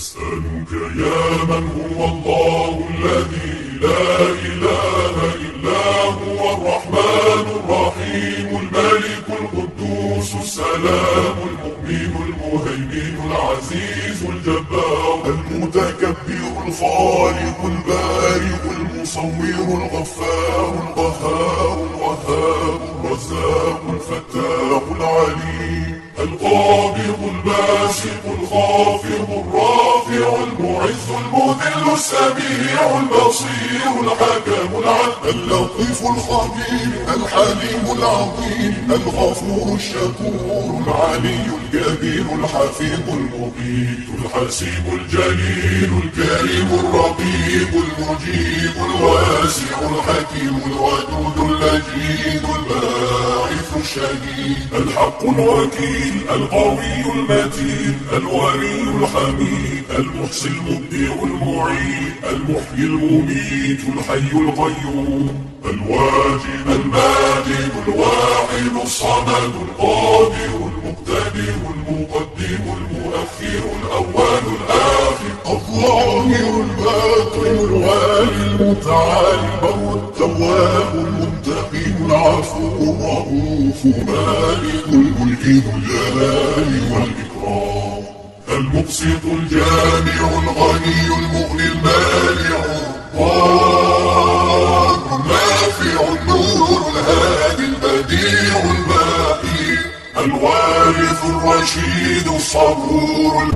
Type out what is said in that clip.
أسألك يا من هو الله الذي لا إله إلا هو الرحمن الرحيم الملك القدوس السلام المؤمن المهيمن العزيز الجبار المتكبر الخالق البارئ المصور الغفار القهار الوهاب الرزاق الفتاح العليم القابض الباسط الخافض الرافع المعز المذل السميع البصير الحكم العدل اللطيف الخبير الحليم العظيم الغفور الشكور العلي الكبير الحفيظ المقيت الحسيب الجليل الكريم الرقيب المجيب الواسع الحكيم الودود اللجيد الباعث الشهيد الحق الوكيل القوي المتين الولي الحميد المحصي المبدع المعيد المحيي المميت الحي القيوم الواجد الماجد الواحد الصمد القادر المقتدر المقدم المؤخر الأول الآخر الظاهر الباطن الوالي المتعالي البر التواب المنتقم العفو الرؤوف مالك الملك ذو الجلال والإكرام المبسط الجامع الغني المغني المانع الضار النافع النور الهادي البديع الباقي الوارث الرشيد الصبور